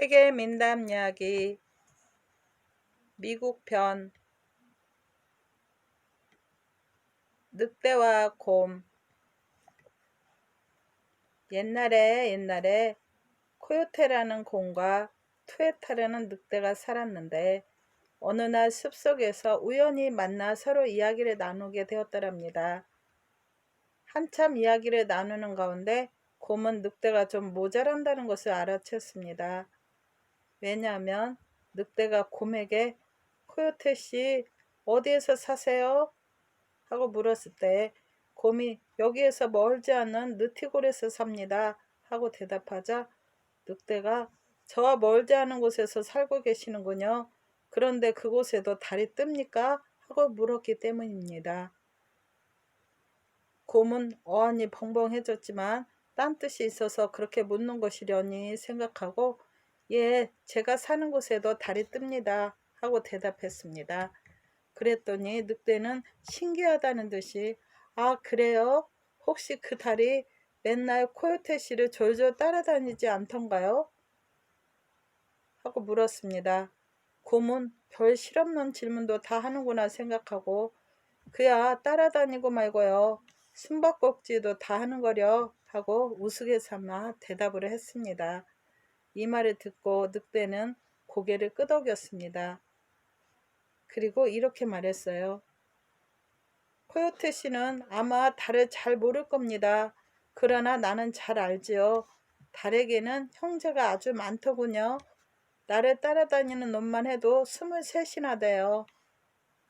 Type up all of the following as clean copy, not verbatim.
세계 민담 이야기 미국 편 늑대와 곰. 옛날에 코요테라는 곰과 투에타라는 늑대가 살았는데 어느 날 숲속에서 우연히 만나 서로 이야기를 나누게 되었더랍니다. 한참 이야기를 나누는 가운데 곰은 늑대가 좀 모자란다는 것을 알아챘습니다. 왜냐하면 늑대가 곰에게 코요테 씨 어디에서 사세요? 하고 물었을 때 곰이 여기에서 멀지 않은 느티골에서 삽니다 하고 대답하자 늑대가 저와 멀지 않은 곳에서 살고 계시는군요. 그런데 그곳에도 달이 뜹니까? 하고 물었기 때문입니다. 곰은 어안이 벙벙해졌지만 딴 뜻이 있어서 그렇게 묻는 것이려니 생각하고 예, 제가 사는 곳에도 달이 뜹니다 하고 대답했습니다. 그랬더니 늑대는 신기하다는 듯이 아 그래요? 혹시 그 달이 맨날 코요테 씨를 졸졸 따라다니지 않던가요? 하고 물었습니다. 곰은 별 실없는 질문도 다 하는구나 생각하고 그야 따라다니고 말고요. 숨바꼭질도 다 하는 거려 하고 우스개 삼아 대답을 했습니다. 이 말을 듣고 늑대는 고개를 끄덕였습니다. 그리고 이렇게 말했어요. 코요테 씨는 아마 달을 잘 모를 겁니다. 그러나 나는 잘 알지요. 달에게는 형제가 아주 많더군요. 나를 따라다니는 놈만 해도 23이나 돼요.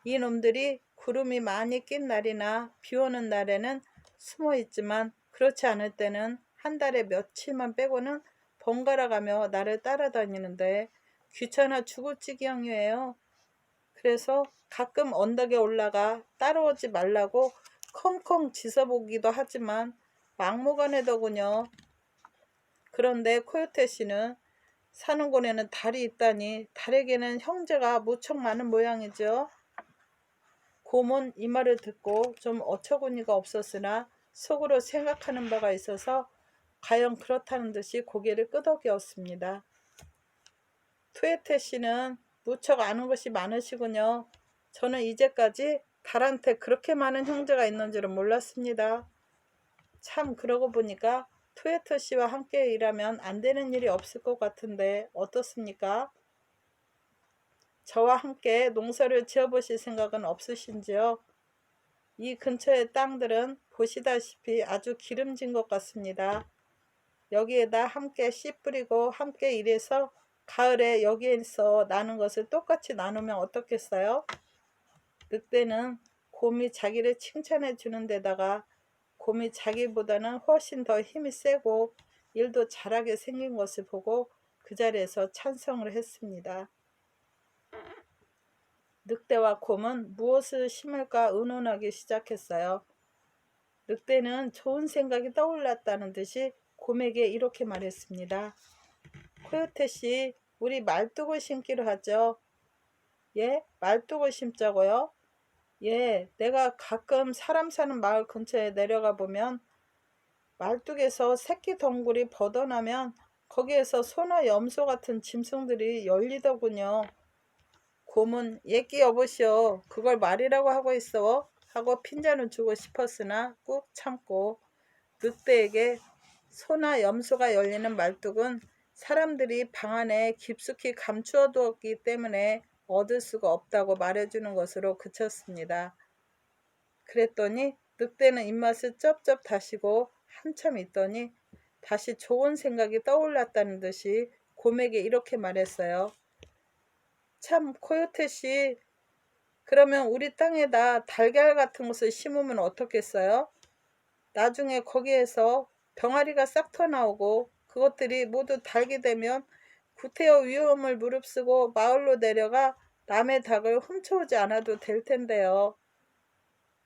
이 놈들이 구름이 많이 낀 날이나 비 오는 날에는 숨어 있지만 그렇지 않을 때는 한 달에 며칠만 빼고는 번갈아 가며 나를 따라다니는데 귀찮아 죽을 지경이에요. 그래서 가끔 언덕에 올라가 따라오지 말라고 컹컹 짖어보기도 하지만 막무가내더군요. 그런데 코요테 씨는 사는 곳에는 달이 있다니 달에게는 형제가 무척 많은 모양이죠. 곰은 이 말을 듣고 좀 어처구니가 없었으나 속으로 생각하는 바가 있어서 과연 그렇다는 듯이 고개를 끄덕였습니다. 투에테 씨는 무척 아는 것이 많으시군요. 저는 이제까지 달한테 그렇게 많은 형제가 있는 줄은 몰랐습니다. 참 그러고 보니까 투에테 씨와 함께 일하면 안 되는 일이 없을 것 같은데 어떻습니까? 저와 함께 농사를 지어보실 생각은 없으신지요? 이 근처의 땅들은 보시다시피 아주 기름진 것 같습니다. 여기에다 함께 씨 뿌리고 함께 일해서 가을에 여기에서 나는 것을 똑같이 나누면 어떻겠어요? 늑대는 곰이 자기를 칭찬해 주는 데다가 곰이 자기보다는 훨씬 더 힘이 세고 일도 잘하게 생긴 것을 보고 그 자리에서 찬성을 했습니다. 늑대와 곰은 무엇을 심을까 의논하기 시작했어요. 늑대는 좋은 생각이 떠올랐다는 듯이 곰에게 이렇게 말했습니다. 코요테 씨, 우리 말뚝을 심기로 하죠. 예? 말뚝을 심자고요? 예, 내가 가끔 사람 사는 마을 근처에 내려가 보면 말뚝에서 새끼 덩굴이 벗어나면 거기에서 소나 염소 같은 짐승들이 열리더군요. 곰은 예끼 여보시오. 그걸 말이라고 하고 있어. 하고 핀잔을 주고 싶었으나 꾹 참고 늑대에게 소나 염소가 열리는 말뚝은 사람들이 방 안에 깊숙이 감추어 두었기 때문에 얻을 수가 없다고 말해주는 것으로 그쳤습니다. 그랬더니 늑대는 입맛을 쩝쩝 다시고 한참 있더니 다시 좋은 생각이 떠올랐다는 듯이 곰에게 이렇게 말했어요. 참 코요테 씨, 그러면 우리 땅에다 달걀 같은 것을 심으면 어떻겠어요? 나중에 거기에서 병아리가 싹 터나오고 그것들이 모두 달게 되면 구태여 위험을 무릅쓰고 마을로 내려가 남의 닭을 훔쳐오지 않아도 될 텐데요.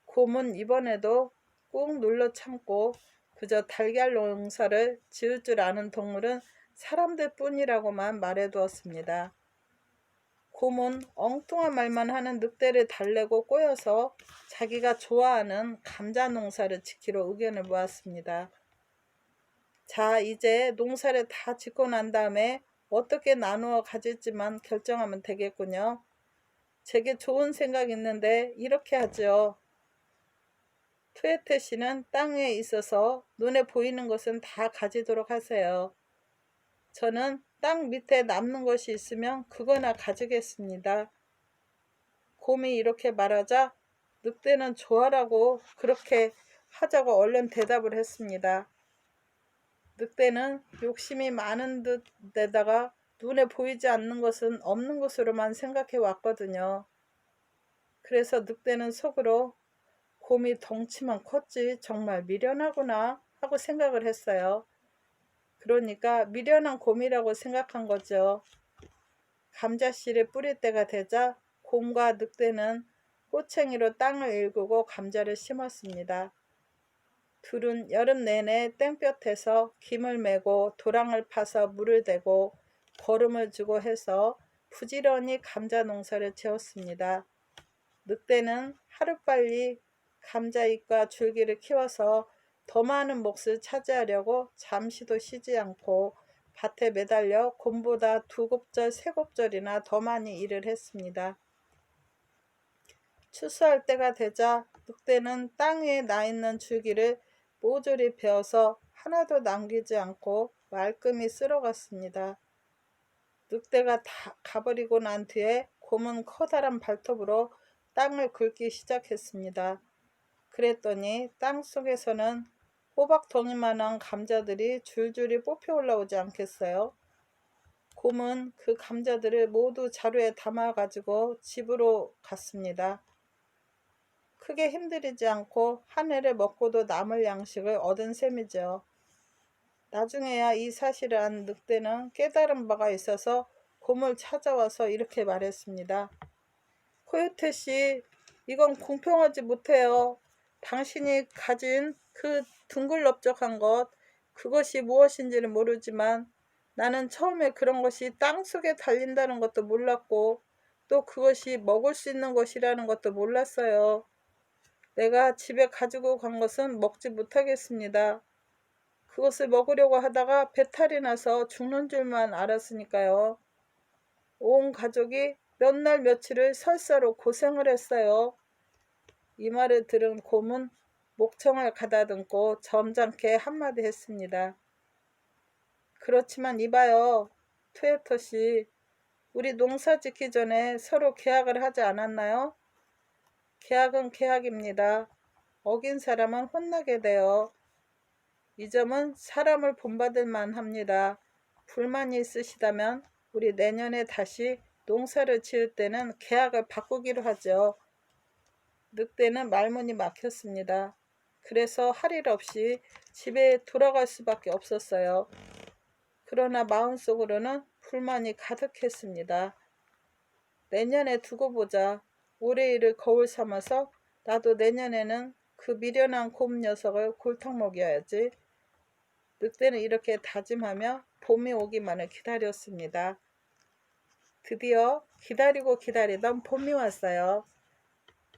곰은 이번에도 꾹 눌러 참고 그저 달걀 농사를 지을 줄 아는 동물은 사람들 뿐이라고만 말해두었습니다. 곰은 엉뚱한 말만 하는 늑대를 달래고 꼬여서 자기가 좋아하는 감자 농사를 짓기로 의견을 모았습니다. 자, 이제 농사를 다 짓고 난 다음에 어떻게 나누어 가질지만 결정하면 되겠군요. 제게 좋은 생각 있는데 이렇게 하죠. 투에테 씨는 땅 위에 있어서 눈에 보이는 것은 다 가지도록 하세요. 저는 땅 밑에 남는 것이 있으면 그거나 가지겠습니다. 곰이 이렇게 말하자 늑대는 좋아라고 그렇게 하자고 얼른 대답을 했습니다. 늑대는 욕심이 많은 데다가 눈에 보이지 않는 것은 없는 것으로만 생각해 왔거든요. 그래서 늑대는 속으로 곰이 덩치만 컸지 정말 미련하구나 하고 생각을 했어요. 그러니까 미련한 곰이라고 생각한 거죠. 감자씨를 뿌릴 때가 되자 곰과 늑대는 꼬챙이로 땅을 일구고 감자를 심었습니다. 둘은 여름 내내 땡볕에서 김을 메고 도랑을 파서 물을 대고 거름을 주고 해서 부지런히 감자 농사를 지었습니다. 늑대는 하루빨리 감자잎과 줄기를 키워서 더 많은 몫을 차지하려고 잠시도 쉬지 않고 밭에 매달려 곰보다 2곱절, 3곱절이나 더 많이 일을 했습니다. 추수할 때가 되자 늑대는 땅 위에 나 있는 줄기를 모조리 베어서 하나도 남기지 않고 말끔히 쓸어갔습니다. 늑대가 다 가버리고 난 뒤에 곰은 커다란 발톱으로 땅을 긁기 시작했습니다. 그랬더니 땅 속에서는 호박덩이만한 감자들이 줄줄이 뽑혀 올라오지 않겠어요? 곰은 그 감자들을 모두 자루에 담아가지고 집으로 갔습니다. 크게 힘들이지 않고 한 해를 먹고도 남을 양식을 얻은 셈이죠. 나중에야 이 사실을 안 늑대는 깨달은 바가 있어서 곰을 찾아와서 이렇게 말했습니다. 코요테 씨, 이건 공평하지 못해요. 당신이 가진 그 둥글넓적한 것, 그것이 무엇인지는 모르지만 나는 처음에 그런 것이 땅속에 달린다는 것도 몰랐고 또 그것이 먹을 수 있는 것이라는 것도 몰랐어요. 내가 집에 가지고 간 것은 먹지 못하겠습니다. 그것을 먹으려고 하다가 배탈이 나서 죽는 줄만 알았으니까요. 온 가족이 몇 날 며칠을 설사로 고생을 했어요. 이 말을 들은 곰은 목청을 가다듬고 점잖게 한마디 했습니다. 그렇지만 이봐요, 투에터 씨. 우리 농사 짓기 전에 서로 계약을 하지 않았나요? 계약은 계약입니다. 어긴 사람은 혼나게 돼요. 이 점은 사람을 본받을 만합니다. 불만이 있으시다면 우리 내년에 다시 농사를 지을 때는 계약을 바꾸기로 하죠. 늑대는 말문이 막혔습니다. 그래서 할 일 없이 집에 돌아갈 수밖에 없었어요. 그러나 마음속으로는 불만이 가득했습니다. 내년에 두고 보자. 올해 일을 거울 삼아서 나도 내년에는 그 미련한 곰 녀석을 골탕 먹여야지. 늑대는 이렇게 다짐하며 봄이 오기만을 기다렸습니다. 드디어 기다리고 기다리던 봄이 왔어요.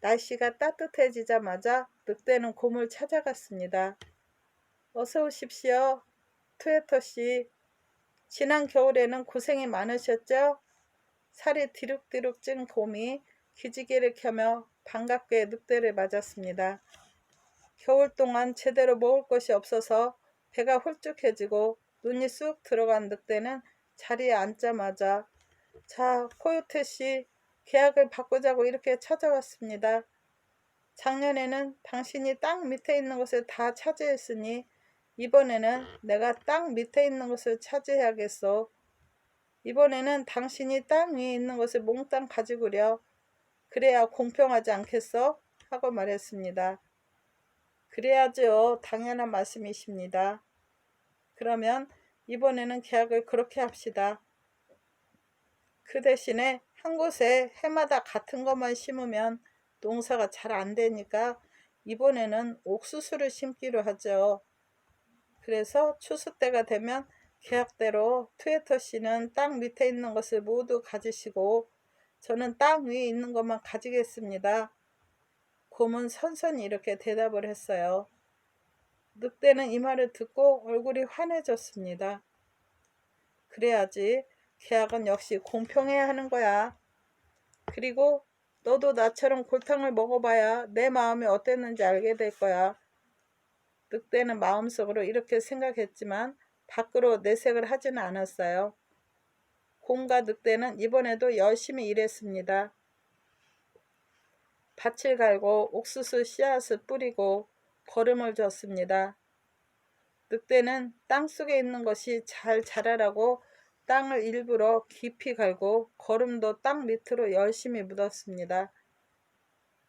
날씨가 따뜻해지자마자 늑대는 곰을 찾아갔습니다. 어서 오십시오. 투에터 씨, 지난 겨울에는 고생이 많으셨죠? 살이 디룩디룩 찐 곰이 기지개를 켜며 반갑게 늑대를 맞았습니다. 겨울 동안 제대로 먹을 것이 없어서 배가 홀쭉해지고 눈이 쑥 들어간 늑대는 자리에 앉자마자 자, 코요테 씨, 계약을 바꾸자고 이렇게 찾아왔습니다. 작년에는 당신이 땅 밑에 있는 것을 다 차지했으니 이번에는 내가 땅 밑에 있는 것을 차지해야겠어. 이번에는 당신이 땅 위에 있는 것을 몽땅 가지구려. 그래야 공평하지 않겠어? 하고 말했습니다. 그래야죠. 당연한 말씀이십니다. 그러면 이번에는 계약을 그렇게 합시다. 그 대신에 한 곳에 해마다 같은 것만 심으면 농사가 잘 안 되니까 이번에는 옥수수를 심기로 하죠. 그래서 추수 때가 되면 계약대로 투에터 씨는 땅 밑에 있는 것을 모두 가지시고 저는 땅 위에 있는 것만 가지겠습니다. 곰은 선선히 이렇게 대답을 했어요. 늑대는 이 말을 듣고 얼굴이 환해졌습니다. 그래야지. 계약은 역시 공평해야 하는 거야. 그리고 너도 나처럼 골탕을 먹어봐야 내 마음이 어땠는지 알게 될 거야. 늑대는 마음속으로 이렇게 생각했지만 밖으로 내색을 하지는 않았어요. 곰과 늑대는 이번에도 열심히 일했습니다. 밭을 갈고 옥수수 씨앗을 뿌리고 거름을 줬습니다. 늑대는 땅속에 있는 것이 잘 자라라고 땅을 일부러 깊이 갈고 거름도 땅 밑으로 열심히 묻었습니다.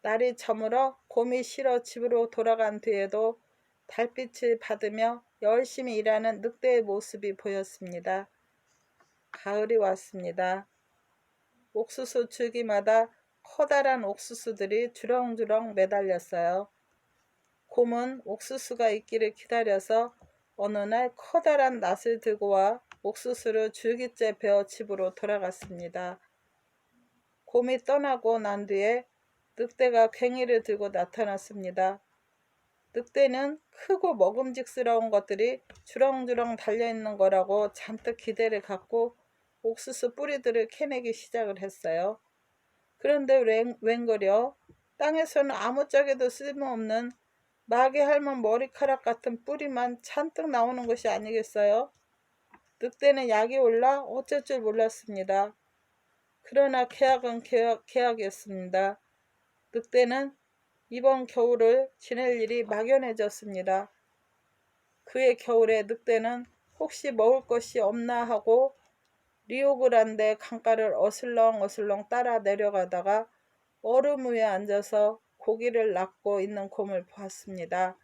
날이 저물어 곰이 쉬러 집으로 돌아간 뒤에도 달빛을 받으며 열심히 일하는 늑대의 모습이 보였습니다. 가을이 왔습니다. 옥수수 줄기마다 커다란 옥수수들이 주렁주렁 매달렸어요. 곰은 옥수수가 있기를 기다려서 어느 날 커다란 낫을 들고 와 옥수수를 줄기째 베어 집으로 돌아갔습니다. 곰이 떠나고 난 뒤에 늑대가 괭이를 들고 나타났습니다. 늑대는 크고 먹음직스러운 것들이 주렁주렁 달려있는 거라고 잔뜩 기대를 갖고 옥수수 뿌리들을 캐내기 시작을 했어요. 그런데 웬걸요? 땅에서는 아무짝에도 쓸모없는 마개 핥은 머리카락 같은 뿌리만 잔뜩 나오는 것이 아니겠어요? 늑대는 약이 올라 어쩔 줄 몰랐습니다. 그러나 계약은 계약이었습니다. 늑대는 이번 겨울을 지낼 일이 막연해졌습니다. 그해 겨울에 늑대는 혹시 먹을 것이 없나 하고 리오그란데 강가를 어슬렁어슬렁 따라 내려가다가 얼음 위에 앉아서 고기를 낚고 있는 곰을 보았습니다.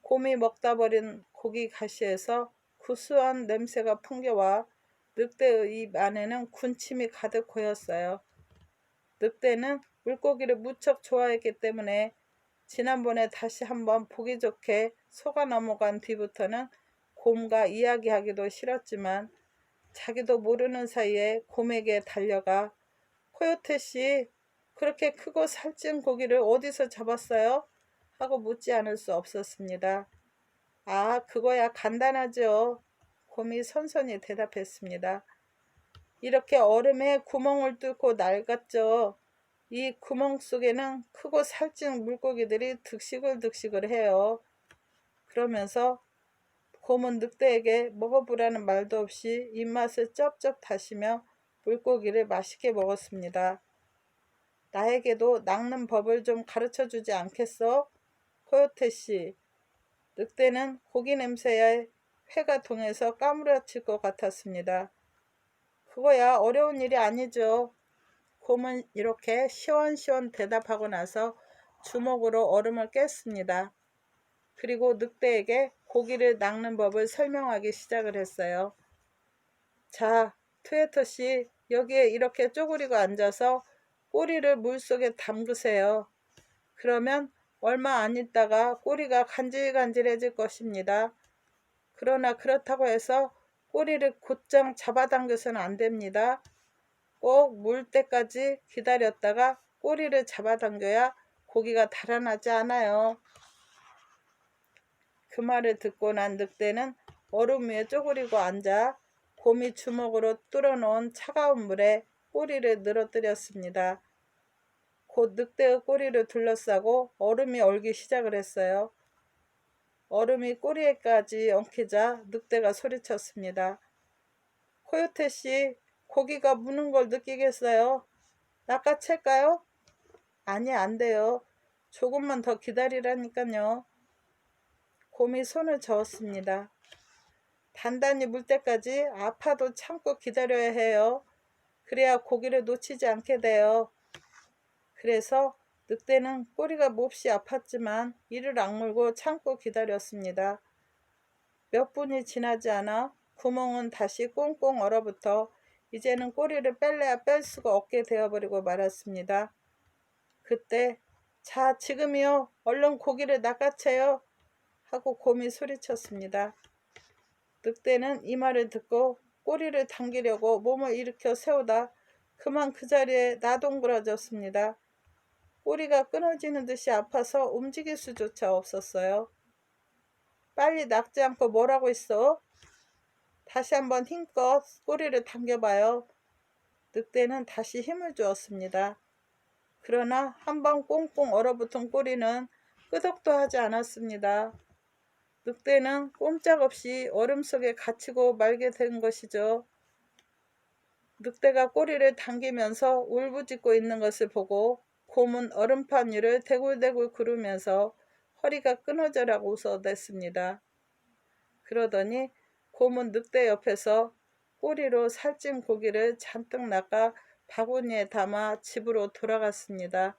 곰이 먹다 버린 고기 가시에서 구수한 냄새가 풍겨와 늑대의 입 안에는 군침이 가득 고였어요. 늑대는 물고기를 무척 좋아했기 때문에 지난번에 다시 한번 보기 좋게 속아 넘어간 뒤부터는 곰과 이야기하기도 싫었지만 자기도 모르는 사이에 곰에게 달려가 코요테 씨, 그렇게 크고 살찐 고기를 어디서 잡았어요? 하고 묻지 않을 수 없었습니다. 아, 그거야 간단하죠. 곰이 선선히 대답했습니다. 이렇게 얼음에 구멍을 뚫고 낡았죠. 이 구멍 속에는 크고 살찐 물고기들이 득식을 해요. 그러면서 곰은 늑대에게 먹어보라는 말도 없이 입맛을 쩝쩝 다시며 물고기를 맛있게 먹었습니다. 나에게도 낚는 법을 좀 가르쳐 주지 않겠어? 코요테 씨. 늑대는 고기 냄새에 회가 동해서 까무러칠 것 같았습니다. 그거야 어려운 일이 아니죠. 곰은 이렇게 시원시원 대답하고 나서 주먹으로 얼음을 깼습니다. 그리고 늑대에게 고기를 낚는 법을 설명하기 시작을 했어요. 자, 트웨터 씨, 여기에 이렇게 쪼그리고 앉아서 꼬리를 물속에 담그세요. 그러면 얼마 안 있다가 꼬리가 간질간질해질 것입니다. 그러나 그렇다고 해서 꼬리를 곧장 잡아당겨서는 안 됩니다. 꼭 물 때까지 기다렸다가 꼬리를 잡아당겨야 고기가 달아나지 않아요. 그 말을 듣고 난 늑대는 얼음 위에 쪼그리고 앉아 곰이 주먹으로 뚫어놓은 차가운 물에 꼬리를 늘어뜨렸습니다. 곧 늑대의 꼬리를 둘러싸고 얼음이 얼기 시작을 했어요. 얼음이 꼬리에까지 엉키자 늑대가 소리쳤습니다. 코요테 씨, 고기가 무는 걸 느끼겠어요? 낚아챌까요? 아니, 안 돼요. 조금만 더 기다리라니까요. 곰이 손을 저었습니다. 단단히 물 때까지 아파도 참고 기다려야 해요. 그래야 고기를 놓치지 않게 돼요. 그래서 늑대는 꼬리가 몹시 아팠지만 이를 악물고 참고 기다렸습니다. 몇 분이 지나지 않아 구멍은 다시 꽁꽁 얼어붙어 이제는 꼬리를 뺄래야 뺄 수가 없게 되어버리고 말았습니다. 그때 자, 지금이요. 얼른 고기를 낚아채요. 하고 곰이 소리쳤습니다. 늑대는 이 말을 듣고 꼬리를 당기려고 몸을 일으켜 세우다 그만 그 자리에 나동그러졌습니다. 꼬리가 끊어지는 듯이 아파서 움직일 수조차 없었어요. 빨리 낚지 않고 뭐라고 있어? 다시 한번 힘껏 꼬리를 당겨봐요. 늑대는 다시 힘을 주었습니다. 그러나 한번 꽁꽁 얼어붙은 꼬리는 끄덕도 하지 않았습니다. 늑대는 꼼짝없이 얼음 속에 갇히고 말게 된 것이죠. 늑대가 꼬리를 당기면서 울부짖고 있는 것을 보고 곰은 얼음판 위를 대굴대굴 구르면서 허리가 끊어져라고 웃어댔습니다. 그러더니 곰은 늑대 옆에서 꼬리로 살찐 고기를 잔뜩 낚아 바구니에 담아 집으로 돌아갔습니다.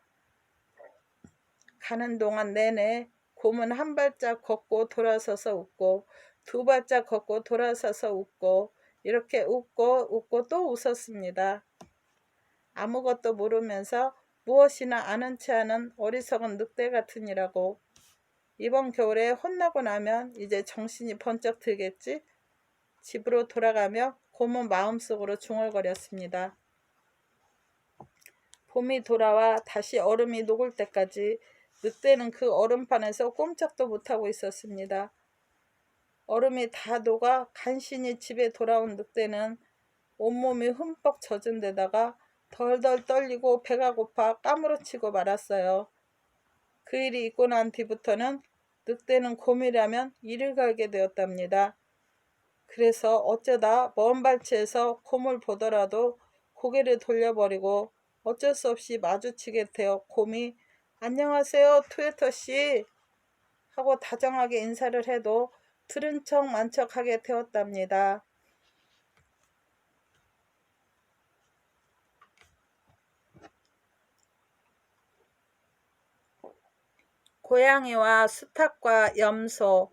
가는 동안 내내 곰은 한 발짝 걷고 돌아서서 웃고 두 발짝 걷고 돌아서서 웃고 이렇게 웃고 또 웃었습니다. 아무것도 모르면서 무엇이나 아는 체 하는 어리석은 늑대 같으니라고. 이번 겨울에 혼나고 나면 이제 정신이 번쩍 들겠지? 집으로 돌아가며 곰은 마음속으로 중얼거렸습니다. 봄이 돌아와 다시 얼음이 녹을 때까지 늑대는 그 얼음판에서 꼼짝도 못하고 있었습니다. 얼음이 다 녹아 간신히 집에 돌아온 늑대는 온몸이 흠뻑 젖은 데다가 덜덜 떨리고 배가 고파 까무러치고 말았어요. 그 일이 있고 난 뒤부터는 늑대는 곰이라면 이를 갈게 되었답니다. 그래서 어쩌다 먼 발치에서 곰을 보더라도 고개를 돌려버리고 어쩔 수 없이 마주치게 되어 곰이 안녕하세요 투에터씨 하고 다정하게 인사를 해도 들은 척 만척하게 되었답니다. 고양이와 수탉과 염소.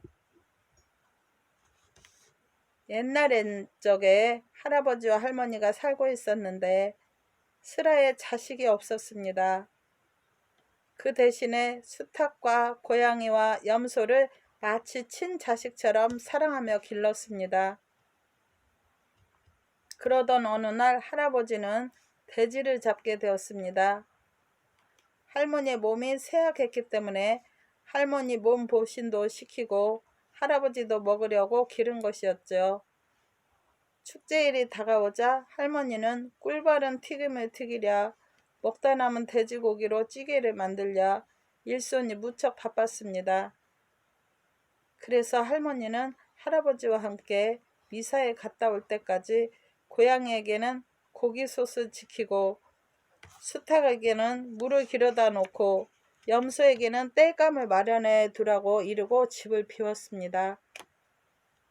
옛날엔 적에 할아버지와 할머니가 살고 있었는데 슬하에 자식이 없었습니다. 그 대신에 수탉과 고양이와 염소를 마치 친자식처럼 사랑하며 길렀습니다. 그러던 어느 날 할아버지는 돼지를 잡게 되었습니다. 할머니의 몸이 쇠약했기 때문에 할머니 몸 보신도 시키고 할아버지도 먹으려고 기른 것이었죠. 축제일이 다가오자 할머니는 꿀바른 튀김을 튀기랴 먹다 남은 돼지고기로 찌개를 만들랴 일손이 무척 바빴습니다. 그래서 할머니는 할아버지와 함께 미사에 갔다 올 때까지 고양이에게는 고기솥을 지키고 수탉에게는 물을 길어다 놓고 염소에게는 땔감을 마련해 두라고 이르고 집을 비웠습니다.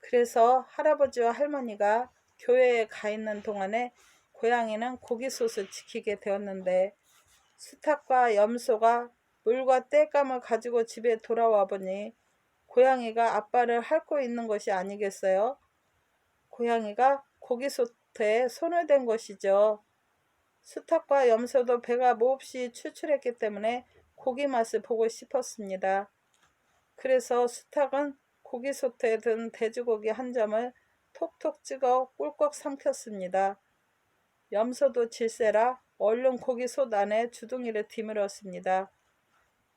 그래서 할아버지와 할머니가 교회에 가 있는 동안에 고양이는 고기솥을 지키게 되었는데 수탉과 염소가 물과 땔감을 가지고 집에 돌아와 보니 고양이가 아빠를 핥고 있는 것이 아니겠어요? 고양이가 고기솥에 손을 댄 것이죠. 수탉과 염소도 배가 몹시 출출했기 때문에 고기 맛을 보고 싶었습니다. 그래서 수탉은 고기솥에 든 돼지고기 한 점을 톡톡 찍어 꿀꺽 삼켰습니다. 염소도 질세라 얼른 고기솥 안에 주둥이를 디물었습니다.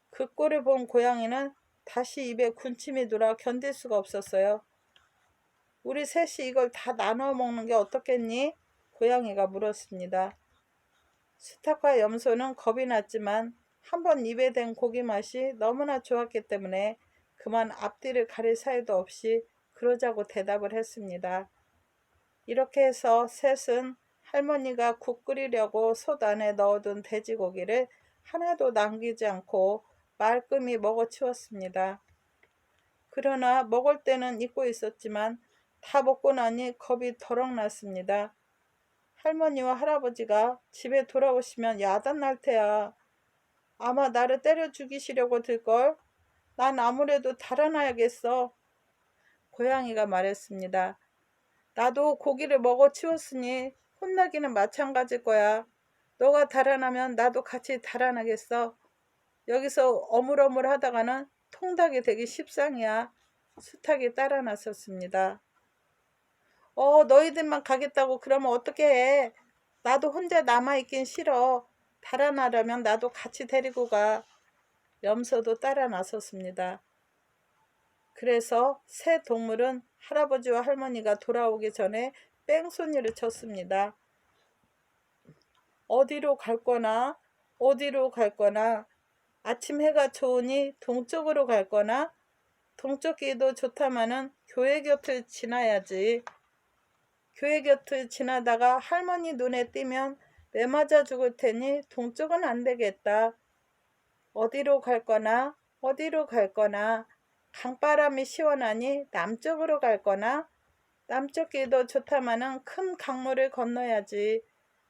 그 꼴을 본 고양이는 다시 입에 군침이 돌아 견딜 수가 없었어요. 우리 셋이 이걸 다 나눠 먹는 게 어떻겠니? 고양이가 물었습니다. 수탉과 염소는 겁이 났지만 한번 입에 댄 고기 맛이 너무나 좋았기 때문에 그만 앞뒤를 가릴 사이도 없이 그러자고 대답을 했습니다. 이렇게 해서 셋은 할머니가 국 끓이려고 솥 안에 넣어둔 돼지고기를 하나도 남기지 않고 말끔히 먹어치웠습니다. 그러나 먹을 때는 잊고 있었지만 다 먹고 나니 겁이 더럭 났습니다. 할머니와 할아버지가 집에 돌아오시면 야단날 테야. 아마 나를 때려 죽이시려고 들걸. 난 아무래도 달아나야겠어. 고양이가 말했습니다. 나도 고기를 먹어 치웠으니 혼나기는 마찬가지일 거야. 너가 달아나면 나도 같이 달아나겠어. 여기서 어물어물 하다가는 통닭이 되기 십상이야. 수탉이 따라 나섰습니다. 너희들만 가겠다고 그러면 어떻게 해? 나도 혼자 남아있긴 싫어. 달아나려면 나도 같이 데리고 가. 염소도 따라 나섰습니다. 그래서 새 동물은 할아버지와 할머니가 돌아오기 전에 뺑소니를 쳤습니다. 어디로 갈 거나, 어디로 갈 거나, 아침 해가 좋으니 동쪽으로 갈 거나, 동쪽 길도 좋다마는 교회 곁을 지나야지. 교회 곁을 지나다가 할머니 눈에 띄면 매 맞아 죽을 테니 동쪽은 안 되겠다. 어디로 갈 거나, 어디로 갈 거나, 강바람이 시원하니 남쪽으로 갈 거나, 남쪽 길도 좋다마는 큰 강물을 건너야지.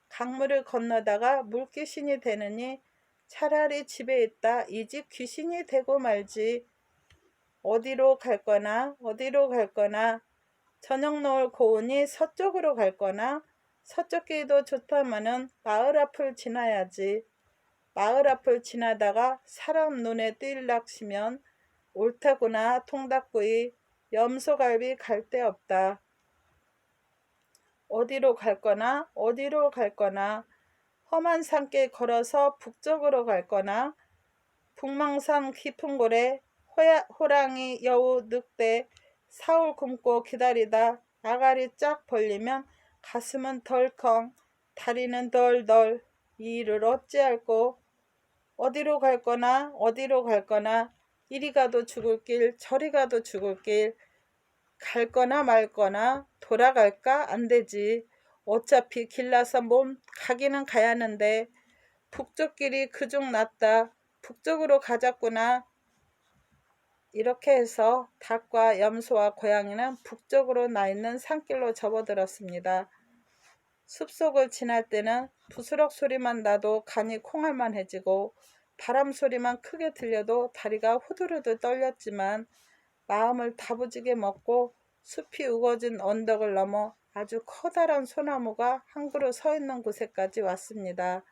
강물을 건너다가 물귀신이 되느니 차라리 집에 있다 이 집 귀신이 되고 말지. 어디로 갈 거나, 어디로 갈 거나, 저녁 노을 고우니 서쪽으로 갈 거나, 서쪽 길도 좋다마는 마을 앞을 지나야지. 마을 앞을 지나다가 사람 눈에 뜰락시면 옳다구나 통닭구이, 염소갈비 갈 데 없다. 어디로 갈 거나, 어디로 갈 거나, 험한 산길 걸어서 북쪽으로 갈 거나, 북망산 깊은 골에 호랑이, 여우, 늑대, 사울 굶고 기다리다 아가리 쫙 벌리면 가슴은 덜컹, 다리는 덜덜, 이 일을 어찌할꼬. 어디로 갈 거나, 어디로 갈 거나, 이리 가도 죽을 길, 저리 가도 죽을 길, 갈 거나 말 거나, 돌아갈까? 안 되지. 어차피 길나서 몸 가기는 가야 하는데, 북쪽 길이 그중 낫다. 북쪽으로 가자꾸나. 이렇게 해서 닭과 염소와 고양이는 북쪽으로 나 있는 산길로 접어들었습니다. 숲속을 지날 때는 부스럭 소리만 나도 간이 콩알만해지고 바람 소리만 크게 들려도 다리가 후들후들 떨렸지만 마음을 다부지게 먹고 숲이 우거진 언덕을 넘어 아주 커다란 소나무가 한 그루 서 있는 곳에까지 왔습니다.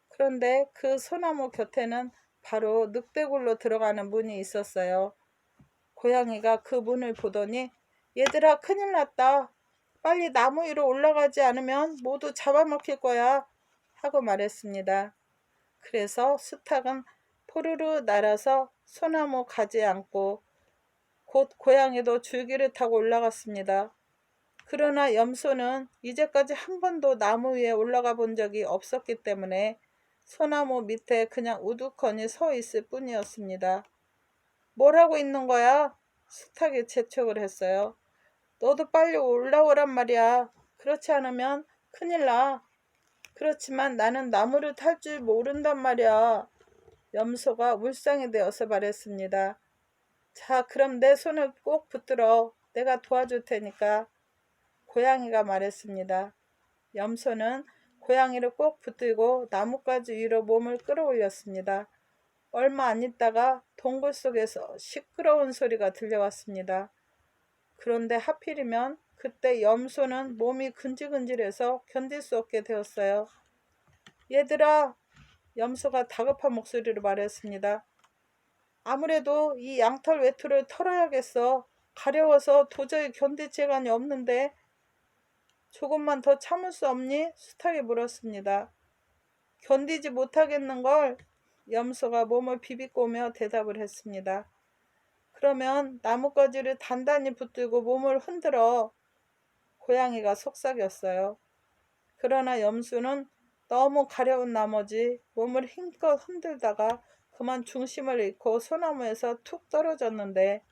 그런데 그 소나무 곁에는 바로 늑대굴로 들어가는 문이 있었어요. 고양이가 그 문을 보더니 얘들아 큰일 났다. 빨리 나무 위로 올라가지 않으면 모두 잡아먹힐 거야 하고 말했습니다. 그래서 수탉은 포르르 날아서 소나무 가지에 앉고 곧 고양이도 줄기를 타고 올라갔습니다. 그러나 염소는 이제까지 한 번도 나무 위에 올라가 본 적이 없었기 때문에 소나무 밑에 그냥 우두커니 서 있을 뿐이었습니다. 뭘 하고 있는 거야? 수탉이 재촉을 했어요. 너도 빨리 올라오란 말이야. 그렇지 않으면 큰일 나. 그렇지만 나는 나무를 탈 줄 모른단 말이야. 염소가 울상이 되어서 말했습니다. 자, 그럼 내 손을 꼭 붙들어. 내가 도와줄 테니까. 고양이가 말했습니다. 염소는 고양이를 꼭 붙들고 나뭇가지 위로 몸을 끌어올렸습니다. 얼마 안 있다가 동굴 속에서 시끄러운 소리가 들려왔습니다. 그런데 하필이면 그때 염소는 몸이 근질근질해서 견딜 수 없게 되었어요. 얘들아, 염소가 다급한 목소리로 말했습니다. 아무래도 이 양털 외투를 털어야겠어. 가려워서 도저히 견딜 재간이 없는데. 조금만 더 참을 수 없니? 수탉이 물었습니다. 견디지 못하겠는걸? 염소가 몸을 비비꼬며 대답을 했습니다. 그러면 나뭇가지를 단단히 붙들고 몸을 흔들어. 고양이가 속삭였어요. 그러나 염소는 너무 가려운 나머지 몸을 힘껏 흔들다가 그만 중심을 잃고 소나무에서 툭 떨어졌는데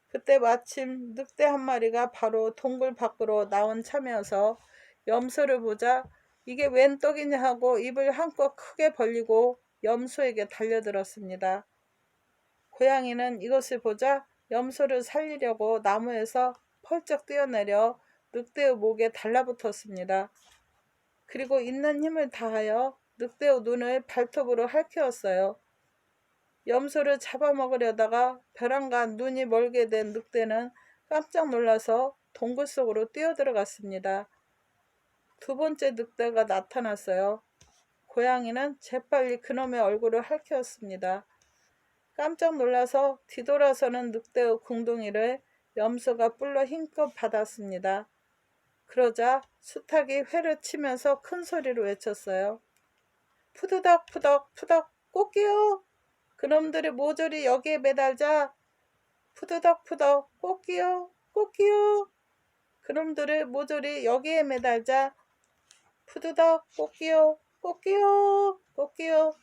그때 마침 늑대 한 마리가 바로 동굴 밖으로 나온 참이어서 염소를 보자 이게 웬 떡이냐 하고 입을 한껏 크게 벌리고 염소에게 달려들었습니다. 고양이는 이것을 보자 염소를 살리려고 나무에서 펄쩍 뛰어내려 늑대의 목에 달라붙었습니다. 그리고 있는 힘을 다하여 늑대의 눈을 발톱으로 핥히었어요. 염소를 잡아먹으려다가 벼랑간 눈이 멀게 된 늑대는 깜짝 놀라서 동굴 속으로 뛰어들어갔습니다. 두 번째 늑대가 나타났어요. 고양이는 재빨리 그놈의 얼굴을 핥혔습니다. 깜짝 놀라서 뒤돌아서는 늑대의 궁둥이를 염소가 뿔로 힘껏 받았습니다. 그러자 수탉이 회를 치면서 큰 소리로 외쳤어요. 푸드덕 푸덕 푸덕 꽃기요. 그놈들을 모조리 여기에 매달자. 푸드덕푸덕 꽃기요 꽃기요. 그놈들을 모조리 여기에 매달자 푸드덕 꽃기요 꽃기요 꽃기요.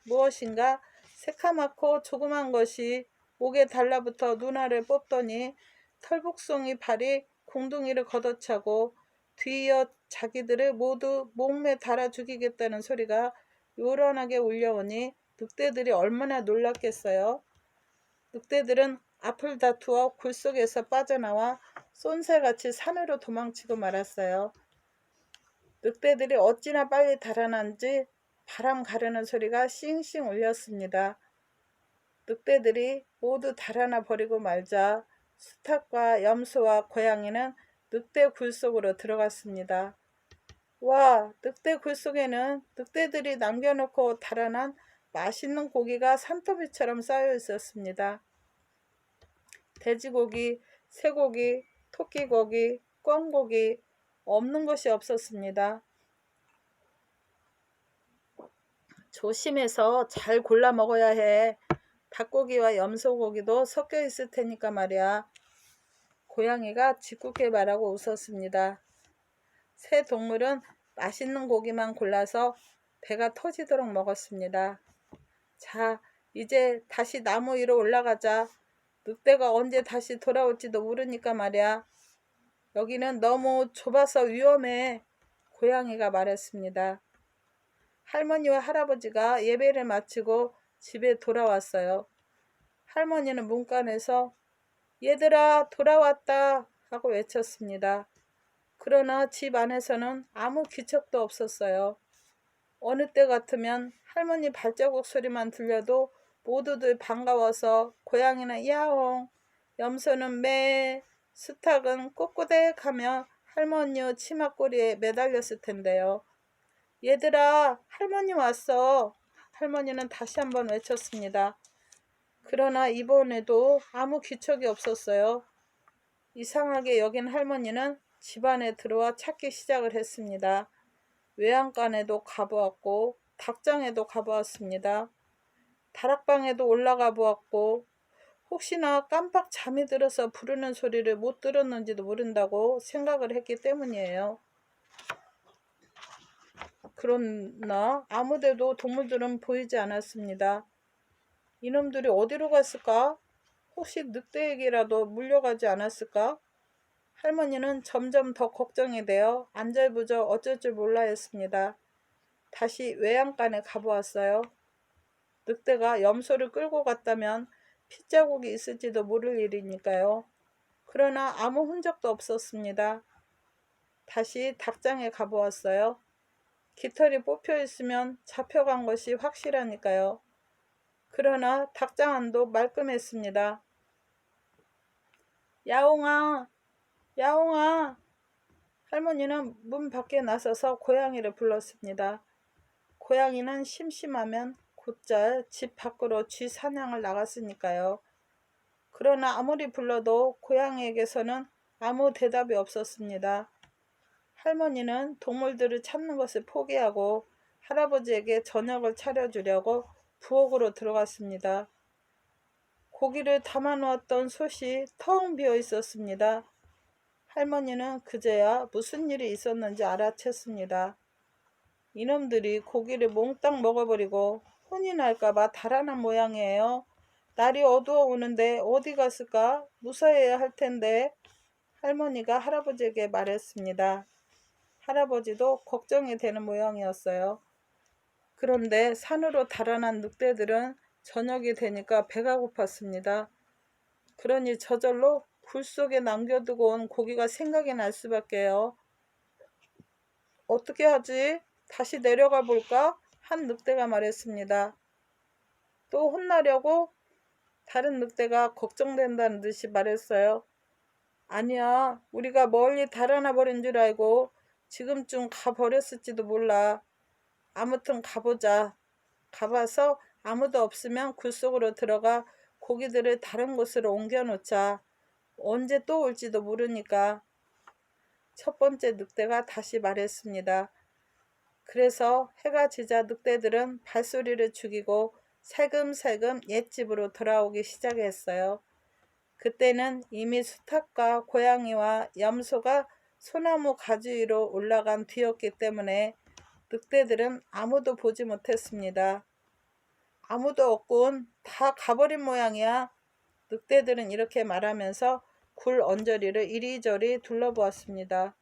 무엇인가 새카맣고 조그만 것이 목에 달라붙어 눈알을 뽑더니 털복숭이 발이 공둥이를 걷어차고 뒤이어 자기들을 모두 목매 달아 죽이겠다는 소리가 요란하게 울려오니 늑대들이 얼마나 놀랐겠어요. 늑대들은 앞을 다투어 굴 속에서 빠져나와 쏜새같이 산으로 도망치고 말았어요. 늑대들이 어찌나 빨리 달아난지 바람 가르는 소리가 싱싱 울렸습니다. 늑대들이 모두 달아나 버리고 말자 수탉과 염소와 고양이는 늑대 굴 속으로 들어갔습니다. 와, 늑대 굴 속에는 늑대들이 남겨놓고 달아난 맛있는 고기가 산더미처럼 쌓여 있었습니다. 돼지고기, 쇠고기, 토끼고기, 꿩고기 없는 것이 없었습니다. 조심해서 잘 골라 먹어야 해. 닭고기와 염소고기도 섞여 있을 테니까 말이야. 고양이가 짓궂게 말하고 웃었습니다. 새 동물은 맛있는 고기만 골라서 배가 터지도록 먹었습니다. 자, 이제 다시 나무 위로 올라가자. 늑대가 언제 다시 돌아올지도 모르니까 말이야. 여기는 너무 좁아서 위험해. 고양이가 말했습니다. 할머니와 할아버지가 예배를 마치고 집에 돌아왔어요. 할머니는 문간에서 얘들아 돌아왔다 하고 외쳤습니다. 그러나 집 안에서는 아무 기척도 없었어요. 어느 때 같으면 할머니 발자국 소리만 들려도 모두들 반가워서 고양이는 야옹, 염소는 매, 수탉은 꼬꼬댁하며 할머니의 치마꼬리에 매달렸을 텐데요. 얘들아 할머니 왔어. 할머니는 다시 한번 외쳤습니다. 그러나 이번에도 아무 기척이 없었어요. 이상하게 여긴 할머니는 집안에 들어와 찾기 시작을 했습니다. 외양간에도 가보았고 닭장에도 가보았습니다. 다락방에도 올라가 보았고 혹시나 깜빡 잠이 들어서 부르는 소리를 못 들었는지도 모른다고 생각을 했기 때문이에요. 그러나 아무데도 동물들은 보이지 않았습니다. 이놈들이 어디로 갔을까? 혹시 늑대에게라도 물려가지 않았을까? 할머니는 점점 더 걱정이 되어 안절부절 어쩔 줄 몰라 했습니다. 다시 외양간에 가보았어요. 늑대가 염소를 끌고 갔다면 핏자국이 있을지도 모를 일이니까요. 그러나 아무 흔적도 없었습니다. 다시 닭장에 가보았어요. 깃털이 뽑혀 있으면 잡혀간 것이 확실하니까요. 그러나 닭장 안도 말끔했습니다. 야옹아, 야옹아. 할머니는 문 밖에 나서서 고양이를 불렀습니다. 고양이는 심심하면 곧잘 집 밖으로 쥐 사냥을 나갔으니까요. 그러나 아무리 불러도 고양이에게서는 아무 대답이 없었습니다. 할머니는 동물들을 찾는 것을 포기하고 할아버지에게 저녁을 차려주려고 부엌으로 들어갔습니다. 고기를 담아놓았던 솥이 텅 비어 있었습니다. 할머니는 그제야 무슨 일이 있었는지 알아챘습니다. 이놈들이 고기를 몽땅 먹어버리고 혼이 날까봐 달아난 모양이에요. 날이 어두워 오는데 어디 갔을까? 무사해야 할 텐데. 할머니가 할아버지에게 말했습니다. 할아버지도 걱정이 되는 모양이었어요. 그런데 산으로 달아난 늑대들은 저녁이 되니까 배가 고팠습니다. 그러니 저절로 굴 속에 남겨두고 온 고기가 생각이 날 수밖에요. 어떻게 하지? 다시 내려가 볼까? 한 늑대가 말했습니다. 또 혼나려고? 다른 늑대가 걱정된다는 듯이 말했어요. 아니야, 우리가 멀리 달아나 버린 줄 알고 지금쯤 가버렸을지도 몰라. 아무튼 가보자. 가봐서 아무도 없으면 굴 속으로 들어가 고기들을 다른 곳으로 옮겨놓자. 언제 또 올지도 모르니까. 첫 번째 늑대가 다시 말했습니다. 그래서 해가 지자 늑대들은 발소리를 죽이고 살금살금 옛집으로 돌아오기 시작했어요. 그때는 이미 수탉과 고양이와 염소가 소나무 가지 위로 올라간 뒤였기 때문에 늑대들은 아무도 보지 못했습니다. 아무도 없군. 다 가버린 모양이야. 늑대들은 이렇게 말하면서 굴 언저리를 이리저리 둘러보았습니다.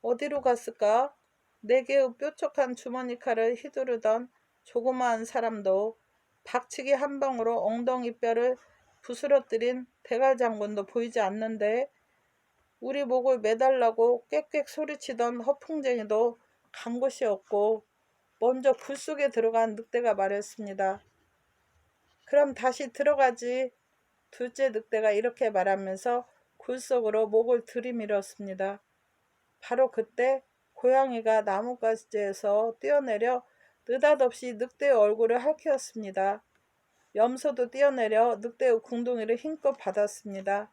어디로 갔을까? 네 개의 뾰족한 주머니 칼을 휘두르던 조그마한 사람도, 박치기 한 방으로 엉덩이 뼈를 부스러뜨린 대갈장군도 보이지 않는데, 우리 목을 매달라고 꽥꽥 소리치던 허풍쟁이도 간 곳이 없고, 먼저 굴 속에 들어간 늑대가 말했습니다. 그럼 다시 들어가지. 둘째 늑대가 이렇게 말하면서 굴 속으로 목을 들이밀었습니다. 바로 그때 고양이가 나뭇가지에서 뛰어내려 느닷없이 늑대의 얼굴을 핥혔습니다. 염소도 뛰어내려 늑대의 궁둥이를 힘껏 받았습니다.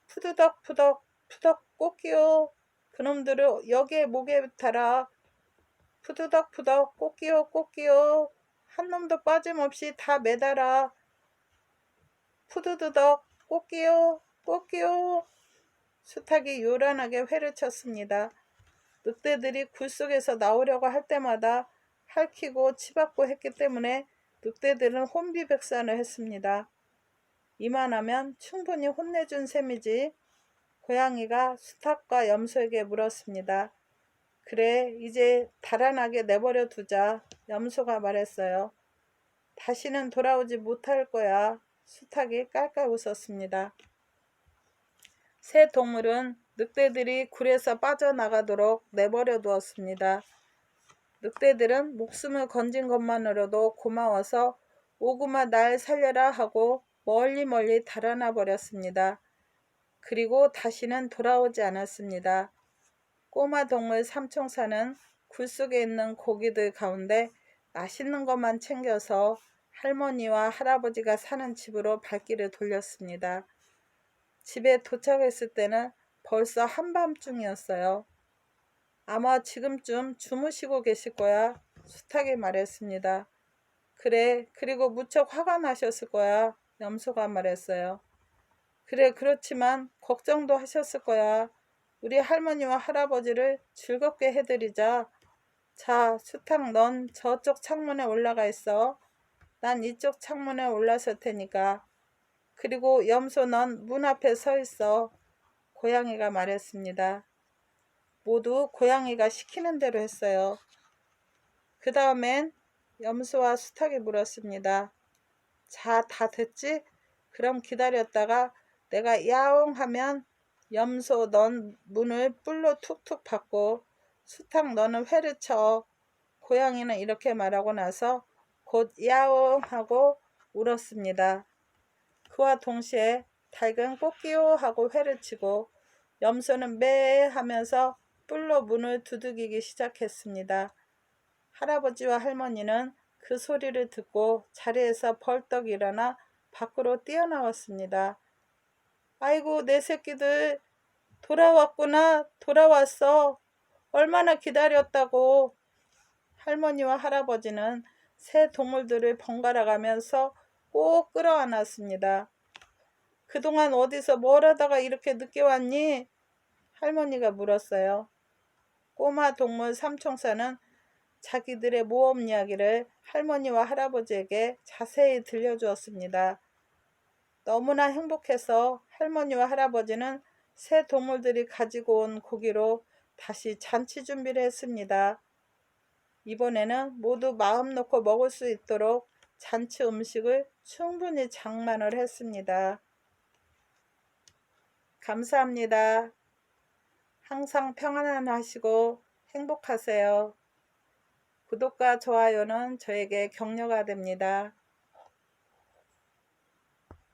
푸드덕 푸덕 푸덕 꽃기요. 그놈들을 여기에 목에 달아. 푸드덕 푸덕 꽃기요 꽃기요. 한 놈도 빠짐없이 다 매달아. 푸드드덕 꽃기요 꽃기요. 수탉이 요란하게 회를 쳤습니다. 늑대들이 굴 속에서 나오려고 할 때마다 핥히고 치받고 했기 때문에 늑대들은 혼비백산을 했습니다. 이만하면 충분히 혼내준 셈이지. 고양이가 수탉과 염소에게 물었습니다. 그래, 이제 달아나게 내버려 두자. 염소가 말했어요. 다시는 돌아오지 못할 거야. 수탉이 깔깔 웃었습니다. 새 동물은 늑대들이 굴에서 빠져나가도록 내버려 두었습니다. 늑대들은 목숨을 건진 것만으로도 고마워서 오구마 날 살려라 하고 멀리 달아나 버렸습니다. 그리고 다시는 돌아오지 않았습니다. 꼬마 동물 삼총사는 굴 속에 있는 고기들 가운데 맛있는 것만 챙겨서 할머니와 할아버지가 사는 집으로 발길을 돌렸습니다. 집에 도착했을 때는 벌써 한밤중이었어요. 아마 지금쯤 주무시고 계실 거야. 수탉이 말했습니다. 그래, 그리고 무척 화가 나셨을 거야. 염소가 말했어요. 그래, 그렇지만 걱정도 하셨을 거야. 우리 할머니와 할아버지를 즐겁게 해드리자. 자, 수탉 넌 저쪽 창문에 올라가 있어. 난 이쪽 창문에 올라설 테니까. 그리고 염소 넌 문 앞에 서 있어. 고양이가 말했습니다. 모두 고양이가 시키는 대로 했어요. 그 다음엔 염소와 수탉이 물었습니다. 자, 다 됐지? 그럼 기다렸다가 내가 야옹 하면 염소 넌 문을 뿔로 툭툭 받고 수탉 너는 회를 쳐. 고양이는 이렇게 말하고 나서 곧 야옹 하고 울었습니다. 그와 동시에 닭은 꽃기요 하고 회를 치고 염소는 매 하면서 뿔로 문을 두들기기 시작했습니다. 할아버지와 할머니는 그 소리를 듣고 자리에서 벌떡 일어나 밖으로 뛰어나왔습니다. 아이고, 내 새끼들 돌아왔구나. 돌아왔어. 얼마나 기다렸다고. 할머니와 할아버지는 새 동물들을 번갈아 가면서 꼭 끌어안았습니다. 그동안 어디서 뭘 하다가 이렇게 늦게 왔니? 할머니가 물었어요. 꼬마 동물 삼총사는 자기들의 모험 이야기를 할머니와 할아버지에게 자세히 들려주었습니다. 너무나 행복해서 할머니와 할아버지는 새 동물들이 가지고 온 고기로 다시 잔치 준비를 했습니다. 이번에는 모두 마음 놓고 먹을 수 있도록 잔치 음식을 충분히 장만을 했습니다. 감사합니다. 항상 평안하시고 행복하세요. 구독과 좋아요는 저에게 격려가 됩니다.